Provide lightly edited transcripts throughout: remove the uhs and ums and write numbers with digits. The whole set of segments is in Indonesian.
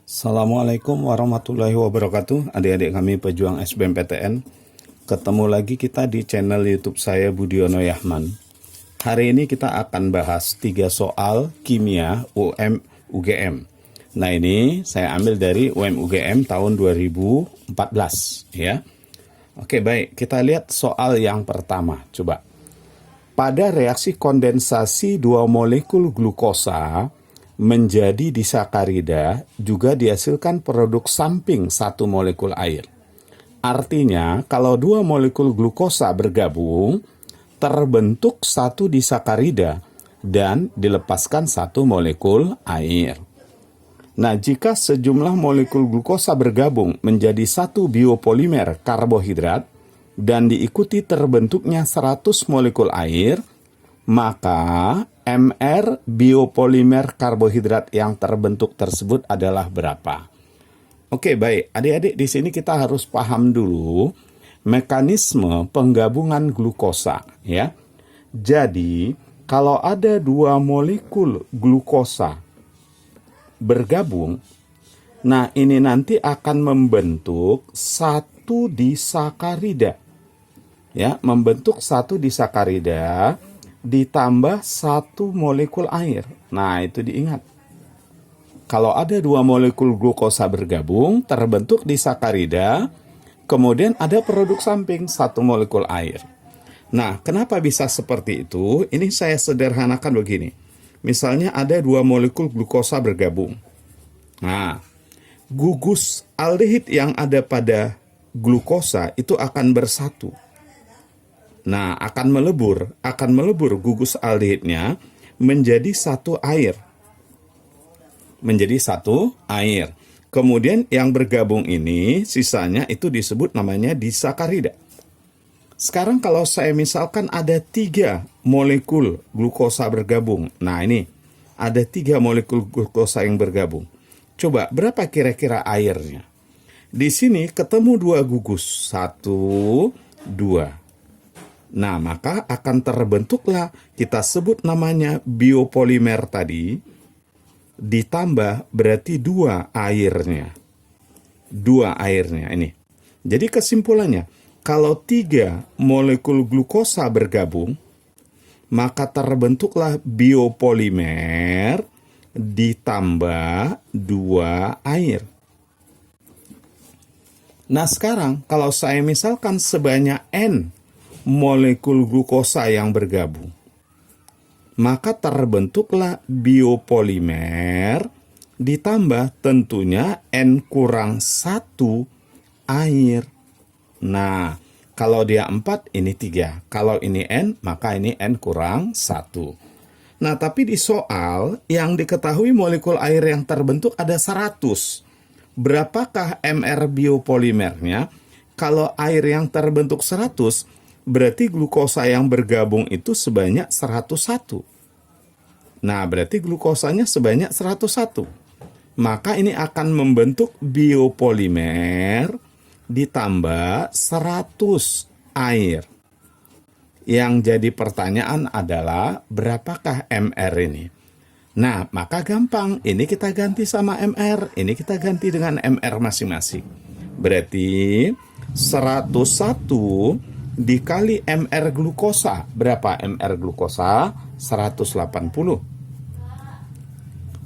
Assalamualaikum warahmatullahi wabarakatuh. Adik-adik kami pejuang SBMPTN. Ketemu lagi kita di channel YouTube saya Budiono Yahman. Hari ini kita akan bahas 3 soal kimia UGM. Nah, ini saya ambil dari UGM tahun 2014 ya. Oke, baik. Kita lihat soal yang pertama. Coba. Pada reaksi kondensasi 2 molekul glukosa menjadi disakarida juga dihasilkan produk samping 1 molekul air. Artinya, kalau 2 molekul glukosa bergabung, terbentuk 1 disakarida dan dilepaskan 1 molekul air. Nah, jika sejumlah molekul glukosa bergabung menjadi 1 biopolimer karbohidrat dan diikuti terbentuknya 100 molekul air, maka MR biopolimer karbohidrat yang terbentuk tersebut adalah berapa? Oke, baik. Adik-adik, di sini kita harus paham dulu mekanisme penggabungan glukosa, ya. Jadi, kalau ada 2 molekul glukosa bergabung, nah ini nanti akan membentuk 1 disakarida. Ya, membentuk 1 disakarida ditambah 1 molekul air. Nah, itu diingat. Kalau ada 2 molekul glukosa bergabung, terbentuk disakarida, kemudian ada produk samping 1 molekul air. Nah, kenapa bisa seperti itu? Ini saya sederhanakan begini. Misalnya ada 2 molekul glukosa bergabung. Nah, gugus aldehid yang ada pada glukosa itu akan bersatu. Nah, akan melebur gugus aldehidnya menjadi 1 air. Menjadi 1 air. Kemudian yang bergabung ini, sisanya itu disebut namanya disakarida. Sekarang kalau saya misalkan ada 3 molekul glukosa bergabung. Nah, ini ada 3 molekul glukosa yang bergabung. Coba, berapa kira-kira airnya? Di sini ketemu 2 gugus. 1, 2. Nah, maka akan terbentuklah, kita sebut namanya biopolimer tadi, ditambah berarti 2 airnya. 2 airnya ini. Jadi kesimpulannya, kalau 3 molekul glukosa bergabung, maka terbentuklah biopolimer ditambah 2 air. Nah, sekarang kalau saya misalkan sebanyak N molekul glukosa yang bergabung, maka terbentuklah biopolimer ditambah tentunya N kurang 1 air. Nah, kalau dia 4, ini 3. Kalau ini N, maka ini N kurang 1. Nah, tapi di soal yang diketahui molekul air yang terbentuk ada 100. Berapakah MR biopolimernya? Kalau air yang terbentuk 100, berarti glukosa yang bergabung itu sebanyak 101. Nah, berarti glukosanya sebanyak 101. Maka ini akan membentuk biopolimer ditambah 100 air. Yang jadi pertanyaan adalah berapakah MR ini? Nah, maka gampang. Ini kita ganti sama MR. Ini kita ganti dengan MR masing-masing. Berarti 101 dikali MR glukosa. Berapa MR glukosa? 180.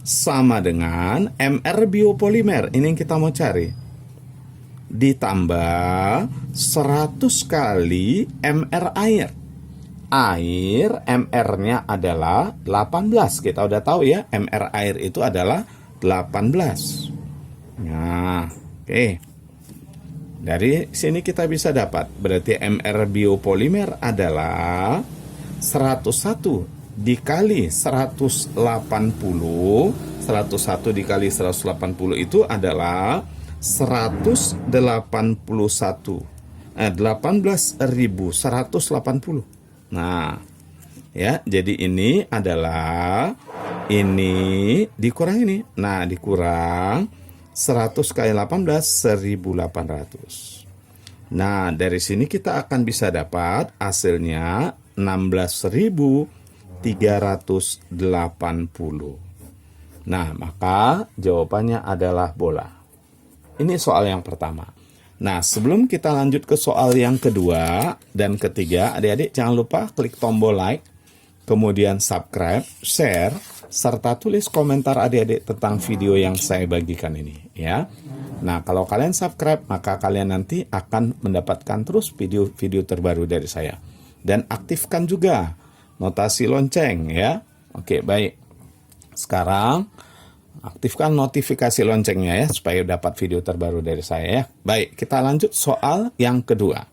Sama dengan MR biopolimer. Ini yang kita mau cari. Ditambah 100 kali MR air. Air MR-nya adalah 18. Kita udah tahu ya, MR air itu adalah 18. Nah, oke. Dari sini kita bisa dapat, berarti MR biopolimer adalah 101 dikali 180. 101 dikali 180 itu adalah 181. 18.180. Nah, ya, jadi ini adalah ini dikurang ini. Nah, dikurang 100 kali 18, 1.800. Nah, dari sini kita akan bisa dapat hasilnya 16.380. Nah, maka jawabannya adalah bola. Ini soal yang pertama. Nah, sebelum kita lanjut ke soal yang kedua dan ketiga, adik-adik jangan lupa klik tombol like, kemudian subscribe, share, serta tulis komentar adik-adik tentang video yang saya bagikan ini, ya. Nah, kalau kalian subscribe, maka kalian nanti akan mendapatkan terus video-video terbaru dari saya. Dan aktifkan juga notasi lonceng, ya. Oke, baik. Sekarang aktifkan notifikasi loncengnya ya, supaya dapat video terbaru dari saya ya. Baik, kita lanjut soal yang kedua.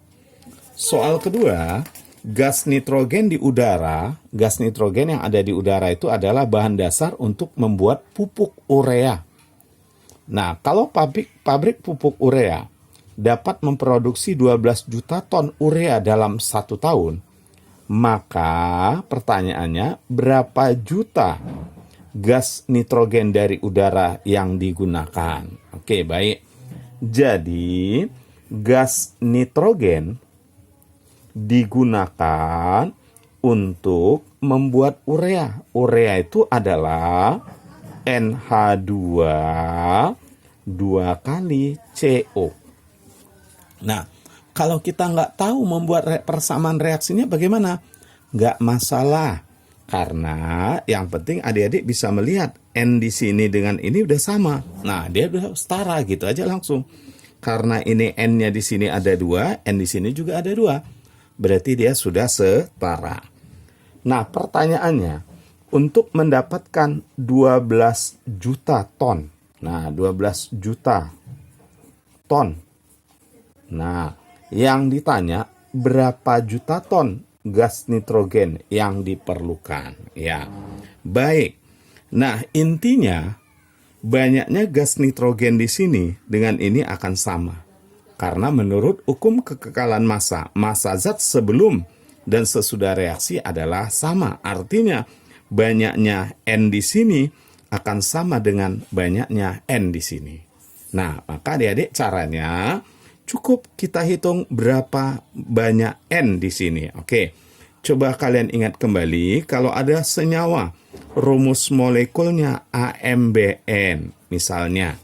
Soal kedua, gas nitrogen di udara, gas nitrogen yang ada di udara itu adalah bahan dasar untuk membuat pupuk urea. Nah, kalau pabrik pupuk urea dapat memproduksi 12 juta ton urea dalam 1 tahun, maka pertanyaannya berapa juta gas nitrogen dari udara yang digunakan? Oke, baik. Jadi, gas nitrogen digunakan untuk membuat urea. Urea itu adalah NH2 2 kali CO. Nah, kalau kita nggak tahu membuat persamaan reaksinya bagaimana? Nggak masalah. Karena yang penting adik-adik bisa melihat N di sini dengan ini udah sama. Nah, dia udah setara gitu aja langsung. Karena ini N-nya di sini ada 2, N di sini juga ada 2. Berarti dia sudah setara. Nah, pertanyaannya, untuk mendapatkan 12 juta ton. Nah, 12 juta ton. Nah, yang ditanya berapa juta ton gas nitrogen yang diperlukan, ya. Baik. Nah, intinya banyaknya gas nitrogen di sini dengan ini akan sama. Karena menurut hukum kekekalan massa zat sebelum dan sesudah reaksi adalah sama. Artinya banyaknya N di sini akan sama dengan banyaknya N di sini. Nah, maka adik-adik caranya cukup kita hitung berapa banyak N di sini. Oke, coba kalian ingat kembali kalau ada senyawa, rumus molekulnya AMBN misalnya.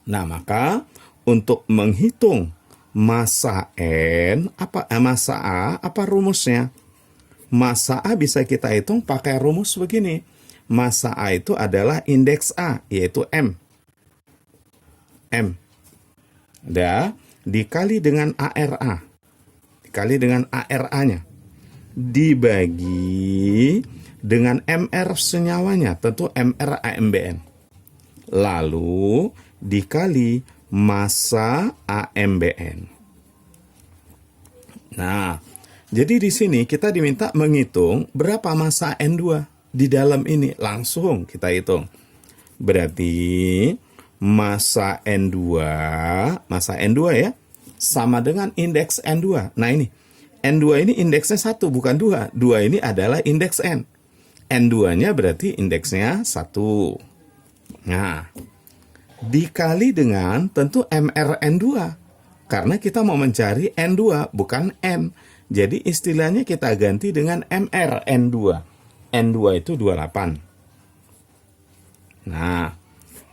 Nah, maka untuk menghitung massa N, massa A, apa rumusnya? Massa A bisa kita hitung pakai rumus begini. Massa A itu adalah indeks A, yaitu M. Dikali dengan ARA. Dikali dengan ARA-nya. Dibagi dengan MR senyawanya, tentu MR AMBN. Lalu dikali massa AMBN. Nah, jadi di sini kita diminta menghitung berapa massa N2 di dalam ini. Langsung kita hitung. Berarti massa N2 ya, sama dengan indeks N2. Nah ini, N2 ini indeksnya 1, bukan 2. 2 ini adalah indeks N. N2-nya berarti indeksnya 1. Nah, dikali dengan tentu MRN2. Karena kita mau mencari N2, bukan N. Jadi istilahnya kita ganti dengan MRN2. N2 itu 28. Nah,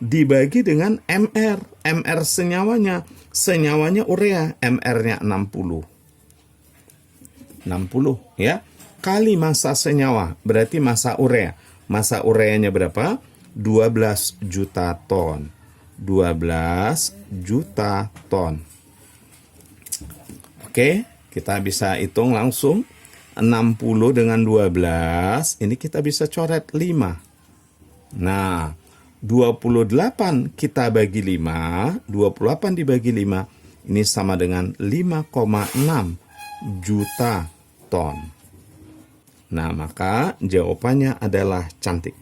dibagi dengan MR. MR senyawanya urea, MR-nya 60 ya. Kali massa senyawa, berarti massa urea. Massa ureanya berapa? 12 juta ton. 12 juta ton. Oke, kita bisa hitung langsung. 60 dengan 12, ini kita bisa coret 5. Nah, 28 kita bagi 5, 28 dibagi 5, ini sama dengan 5,6 juta ton. Nah, maka jawabannya adalah cantik.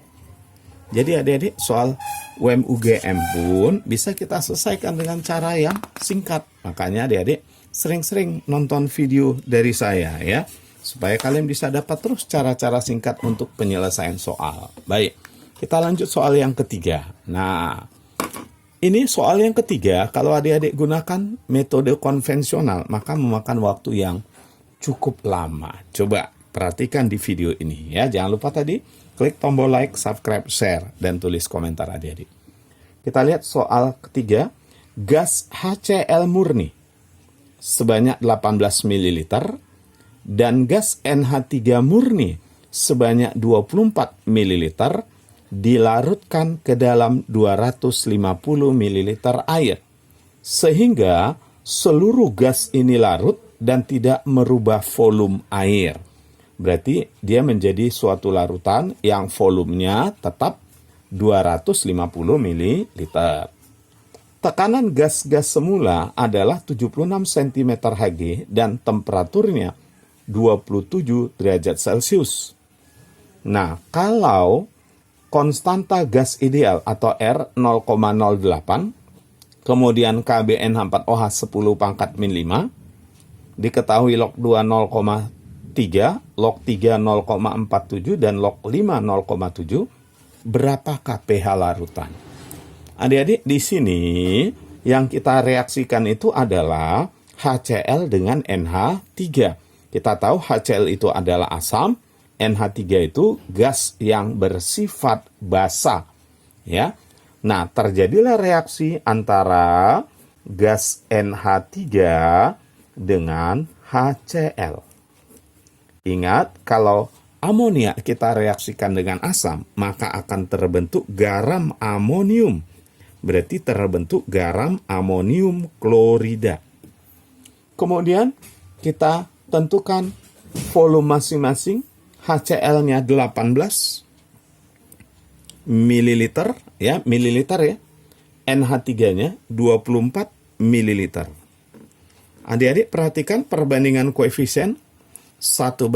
Jadi adik-adik, soal UMUGM pun bisa kita selesaikan dengan cara yang singkat. Makanya adik-adik sering-sering nonton video dari saya ya, supaya kalian bisa dapat terus cara-cara singkat untuk penyelesaian soal. Baik. Kita lanjut soal yang ketiga. Nah, ini soal yang ketiga, kalau adik-adik gunakan metode konvensional, maka memakan waktu yang cukup lama. Coba perhatikan di video ini ya. Jangan lupa tadi Klik tombol like, subscribe, share, dan tulis komentar adik-adik. Kita lihat soal ketiga. Gas HCl murni sebanyak 18 ml dan gas NH3 murni sebanyak 24 ml dilarutkan ke dalam 250 ml air. Sehingga seluruh gas ini larut dan tidak merubah volume air. Berarti dia menjadi suatu larutan yang volumenya tetap 250 ml. Tekanan gas-gas semula adalah 76 cm Hg dan temperaturnya 27 derajat Celcius. Nah, kalau konstanta gas ideal atau R 0,08, kemudian KBNH4OH 10⁻⁵, diketahui log 2 0,3, log 3 0,47, dan log 5 0,7, berapakah pH larutan? Adik-adik, di sini yang kita reaksikan itu adalah HCl dengan NH3. Kita tahu HCl itu adalah asam, NH3 itu gas yang bersifat basa. Ya. Nah, terjadilah reaksi antara gas NH3 dengan HCl. Ingat, kalau amonia kita reaksikan dengan asam, maka akan terbentuk garam amonium. Berarti terbentuk garam amonium klorida. Kemudian kita tentukan volume masing-masing. HCl-nya 18 ml ya, mililiter ya. NH3-nya 24 ml. Adik-adik perhatikan perbandingan koefisien 1:1,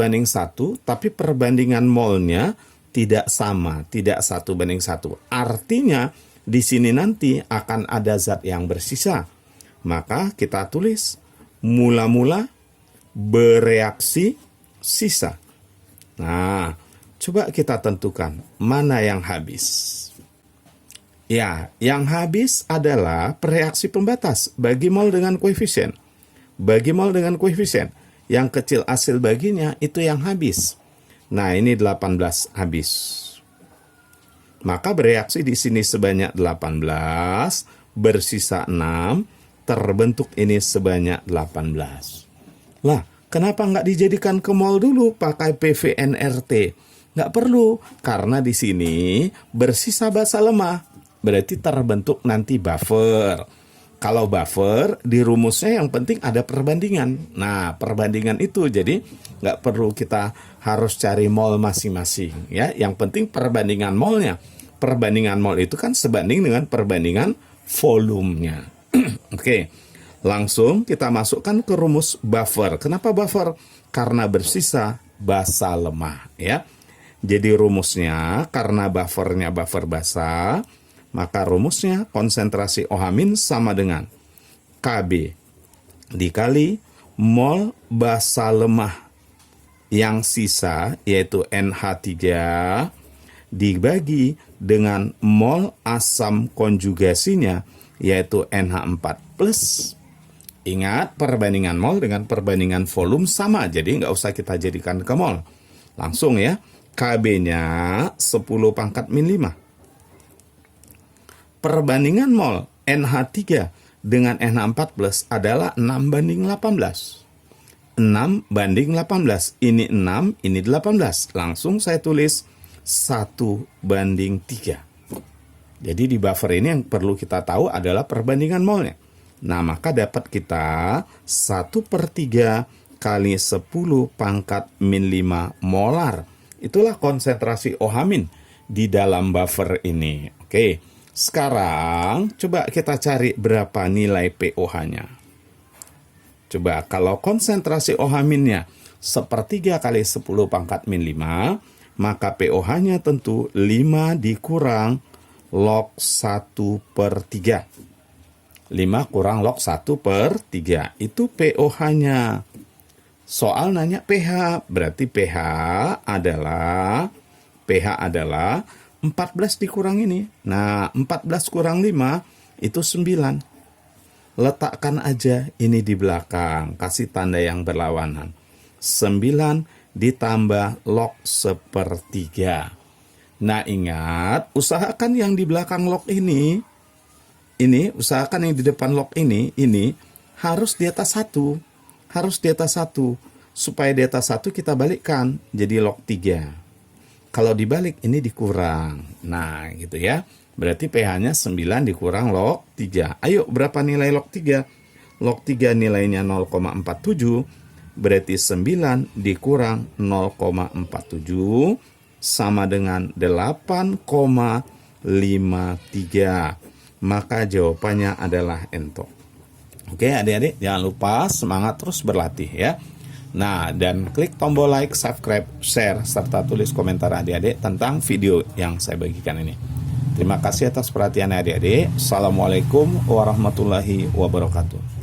tapi perbandingan molnya tidak sama, tidak 1:1. Artinya di sini nanti akan ada zat yang bersisa. Maka kita tulis mula-mula bereaksi sisa. Nah, coba kita tentukan mana yang habis. Ya, yang habis adalah reaksi pembatas bagi mol dengan koefisien. Bagi mol dengan koefisien, yang kecil hasil baginya itu yang habis. Nah, ini 18 habis. Maka bereaksi di sini sebanyak 18, bersisa 6, terbentuk ini sebanyak 18. Lah, kenapa nggak dijadikan ke mol dulu pakai PVNRT? Nggak perlu, karena di sini bersisa basa lemah. Berarti terbentuk nanti buffer. Kalau buffer, di rumusnya yang penting ada perbandingan. Nah, perbandingan itu jadi nggak perlu kita harus cari mol masing-masing. Ya, yang penting perbandingan molnya. Perbandingan mol itu kan sebanding dengan perbandingan volumenya. Oke, langsung kita masukkan ke rumus buffer. Kenapa buffer? Karena bersisa basa lemah. Ya, jadi rumusnya karena buffernya buffer basa, maka rumusnya konsentrasi OH- sama dengan Kb dikali mol basa lemah yang sisa, yaitu NH3, dibagi dengan mol asam konjugasinya, yaitu NH4+. Ingat, perbandingan mol dengan perbandingan volume sama, jadi nggak usah kita jadikan ke mol. Langsung ya, Kb-nya 10⁻⁵. Perbandingan mol NH3 dengan NH4+ adalah 6:18. 6:18. Ini 6, ini 18. Langsung saya tulis 1:3. Jadi di buffer ini yang perlu kita tahu adalah perbandingan molnya. Nah, maka dapat kita 1/3 kali 10⁻⁵ molar. Itulah konsentrasi OH- di dalam buffer ini. Oke. Sekarang, coba kita cari berapa nilai pOH-nya. Coba, kalau konsentrasi OH-nya 1/3 kali 10⁻⁵, maka pOH-nya tentu 5 dikurang log 1/3. 5 kurang log 1/3. Itu pOH-nya. Soal nanya pH, berarti pH adalah 14 dikurang ini. Nah, 14 kurang 5 itu 9. Letakkan aja ini di belakang, kasih tanda yang berlawanan. 9 ditambah log 1/3. Nah, ingat, usahakan yang di belakang log ini, usahakan yang di depan log ini harus di atas 1. Harus di atas 1. Supaya di atas 1 kita balikkan jadi log 3. Kalau dibalik ini dikurang. Nah, gitu ya. Berarti pH-nya 9 dikurang log 3. Ayo, berapa nilai log 3? Log 3 nilainya 0,47. Berarti 9 dikurang 0,47 sama dengan 8,53. Maka jawabannya adalah ento. Oke adik-adik, jangan lupa semangat terus berlatih ya. Nah, dan klik tombol like, subscribe, share, serta tulis komentar adik-adik tentang video yang saya bagikan ini. Terima kasih atas perhatian adik-adik. Assalamualaikum warahmatullahi wabarakatuh.